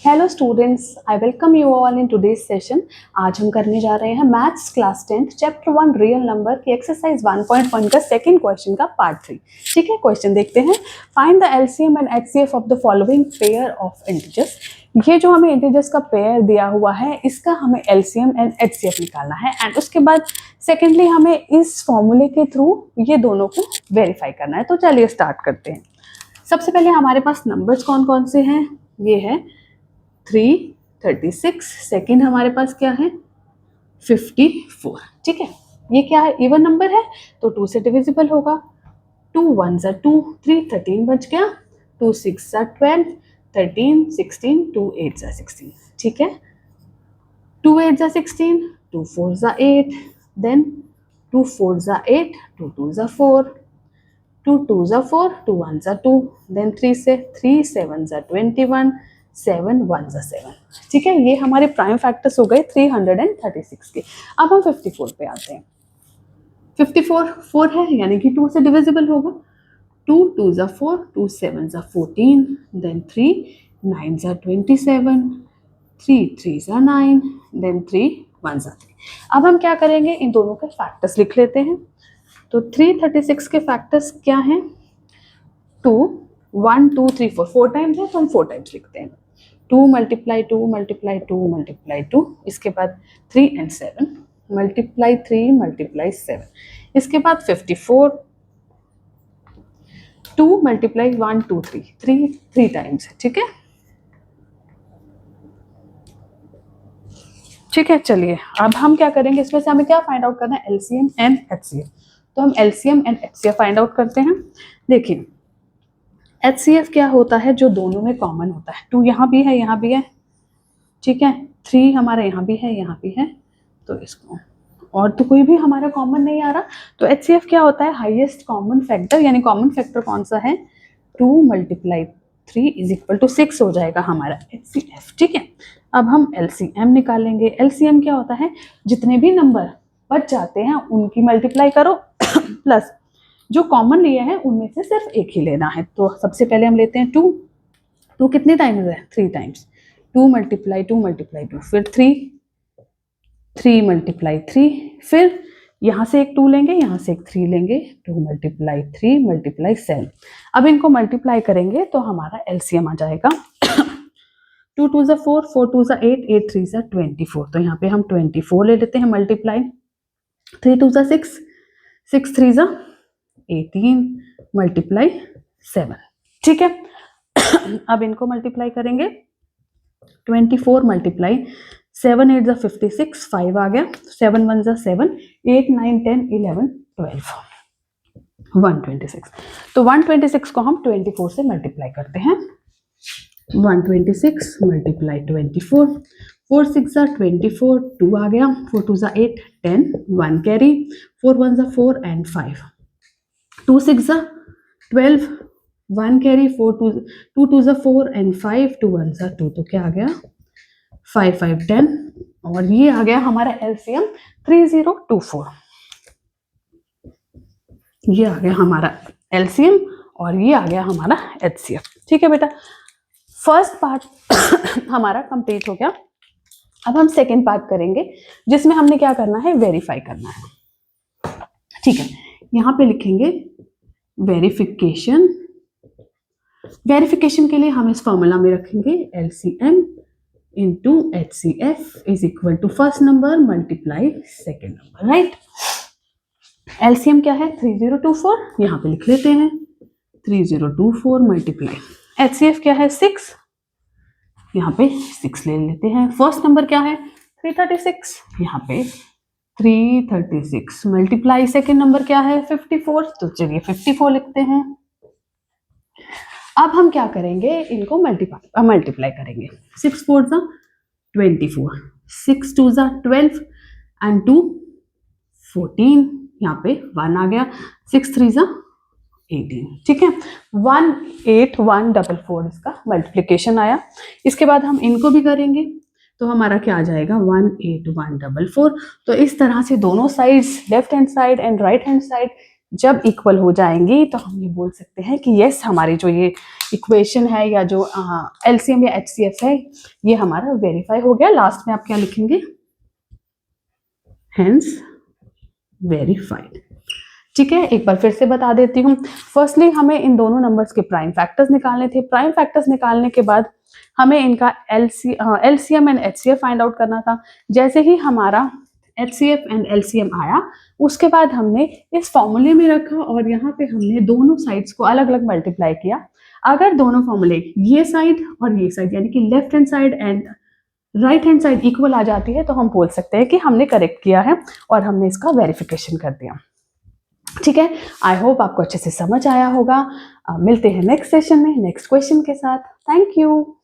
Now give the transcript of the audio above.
Hello students, I welcome you all in today's session. आज हम करने जा रहे हैं maths class 10 chapter 1 real number की एक्सरसाइज 1.1 का सेकंड क्वेश्चन का पार्ट 3। ठीक है, क्वेश्चन देखते हैं। Find the LCM and HCF of the following pair of integers. ये जो हमें इंटीजर्स का पेयर दिया हुआ है, इसका हमें एलसीएम एंड एचसीएफ निकालना है एंड उसके बाद सेकेंडली हमें इस फॉर्मूले के थ्रू ये दोनों को वेरीफाई करना है। तो चलिए स्टार्ट करते हैं। सबसे पहले हमारे पास नंबर्स कौन कौन से हैं, ये है 336। सेकेंड हमारे पास क्या है 54। ठीक है, ये क्या है, इवन नंबर है तो 2 से डिविजिबल होगा। 2 1 ज़ा 2, 3 13 बच गया। 2 6 ज़ा 12, 13 16, 2 8 ज़ा 16। ठीक है, 2 8 ज़ा 16, 2 4 ज़ा 8, देन 2 4 ज़ा 8, 2 2 ज़ा 4, 2 2 ज़ा 4, 2 1 ज़ा 2, देन 3 से 3 7 ज़ा 21, 7 1 ज़ा 7। ठीक है, ये हमारे प्राइम फैक्टर्स हो गए 336 के। अब हम 54 पे आते हैं। 54 4 है यानी कि 2 से डिविजिबल होगा। 2 2 ज़ा 4, 2 7 ज़ा 14, देन 3 9 ज़ा 27, 3 3 ज़ा 9, देन 3 1 ज़ा 3। अब हम क्या करेंगे, इन दोनों के फैक्टर्स लिख लेते हैं। तो 336 के फैक्टर्स क्या हैं, 2 1 2 3 4, 4 टाइम्स है तो हम 4 टाइम्स लिखते हैं। 2 मल्टीप्लाई 2 मल्टीप्लाई 2 मल्टीप्लाई 2, इसके बाद 3 एंड 7 मल्टीप्लाई 3 मल्टीप्लाई 7, इसके बाद 54, 2 मल्टीप्लाई 1 2 3 3 टाइम्स है। ठीक है, ठीक है, चलिए अब हम क्या करेंगे, इसमें से हमें क्या फाइंड आउट करना है, एलसीएम एंड एचसीएफ। तो हम LCM and HCF find out करते हैं। देखिए एचसीएफ क्या होता है, जो दोनों में कॉमन होता है। 2 यहाँ भी है, यहाँ भी है। ठीक है, 3 हमारे यहाँ भी है, यहाँ भी है, तो इसको और तो कोई भी हमारा कॉमन नहीं आ रहा। तो एचसीएफ क्या होता है, हाईएस्ट कॉमन फैक्टर, यानी कॉमन फैक्टर कौन सा है, 2 मल्टीप्लाई 3 इज इक्वल टू 6 हो जाएगा हमारा एचसीएफ। ठीक है, अब हम एलसीएम निकालेंगे। एलसीएम क्या होता है, जितने भी नंबर बच जाते हैं उनकी मल्टीप्लाई करो प्लस जो कॉमन लिए हैं उनमें से सिर्फ एक ही लेना है। तो सबसे पहले हम लेते हैं 2। 2 कितने टाइम्स है, 3 टाइम्स। 2 मल्टीप्लाई 2 मल्टीप्लाई 2, फिर 3 मल्टीप्लाई 3, फिर यहाँ से एक 2 लेंगे, यहाँ से एक 3 लेंगे, 2 मल्टीप्लाई 3 मल्टीप्लाई 7। अब इनको मल्टीप्लाई करेंगे तो हमारा एलसीएम आ जाएगा 2 2 ज़ा 4, 4 2 ज़ा 8, 8 3 ज़ा 24। तो यहाँ पे हम 24 ले लेते हैं मल्टीप्लाई। 3 2 ज़ा 6, 6 3 ज़ा 18 मल्टीप्लाई 7। ठीक है, अब इनको मल्टीप्लाई करेंगे। 24 मल्टीप्लाई 7 8 ज़ा 56, 5 आ गया, 7 1 ज़ा 7, 8 9 10 11 12, 126। तो 126 को हम 24 से मल्टीप्लाई करते हैं। 126 मल्टीप्लाई 24, 4 6 ज़ा 24, 2 आ गया, 4 2 ज़ा 8 10, 1 कैरी, 4 1 ज़ा 4 एंड 5, 2 6 ज़ा 12, 1 कैरी, 2 2 ज़ा 4 एंड 5, 2 1 ज़ा 2, तो क्या आ गया 5 5 10, और ये आ गया हमारा एलसीएम 3024। ये आ गया हमारा एलसीएम और ये आ गया हमारा एचसीएफ। ठीक है बेटा, फर्स्ट पार्ट हमारा कंप्लीट हो गया। अब हम सेकेंड पार्ट करेंगे जिसमें हमने क्या करना है, वेरीफाई करना है। ठीक है, यहाँ पे लिखेंगे वेरिफिकेशन। वेरिफिकेशन के लिए हम इस फॉर्मूला में रखेंगे LCM into HCF is equal to first number multiply second number, right. LCM क्या है 3024, यहाँ पे लिख लेते हैं 3024 मल्टीप्लाई। एचसीएफ क्या है 6, यहाँ पे 6 ले लेते हैं। फर्स्ट नंबर क्या है 336, यहाँ पे 336 मल्टीप्लाई सेकेंड नंबर क्या है 54, तो चलिए 54 लिखते हैं। अब हम क्या करेंगे, इनको मल्टीप्लाई करेंगे। 6 4 ज़ा 24, 6 2 ज़ा 12 एंड 2 14, यहाँ पे 1 आ गया, 6 3 ज़ा 18। ठीक है, 18144 इसका मल्टीप्लिकेशन आया। इसके बाद हम इनको भी करेंगे तो हमारा क्या आ जाएगा 18144। तो इस तरह से दोनों sides, left hand side and right hand side, जब इक्वल हो जाएंगी तो हम ये बोल सकते हैं कि यस, हमारी जो ये इक्वेशन है या जो एलसीएम या एचसीएफ है ये हमारा वेरीफाई हो गया। लास्ट में आप क्या लिखेंगे, हेंस वेरीफाइड। ठीक है, एक बार फिर से बता देती हूँ। फर्स्टली हमें इन दोनों नंबर्स के प्राइम फैक्टर्स निकालने थे। प्राइम फैक्टर्स निकालने के बाद हमें इनका LCM and HCF find out करना था। जैसे ही हमारा एचसीएफ एंड एलसीएम आया, उसके बाद हमने इस फॉर्मूले में रखा और यहाँ पे हमने दोनों साइड्स को अलग अलग मल्टीप्लाई किया। अगर दोनों फॉर्मूले, ये साइड और ये साइड, यानी कि left hand side and right hand side equal आ जाती है, तो हम बोल सकते हैं कि हमने करेक्ट किया है और हमने इसका वेरिफिकेशन कर दिया। ठीक है, आई होप आपको अच्छे से समझ आया होगा। मिलते हैं नेक्स्ट सेशन में नेक्स्ट क्वेश्चन के साथ। Thank you.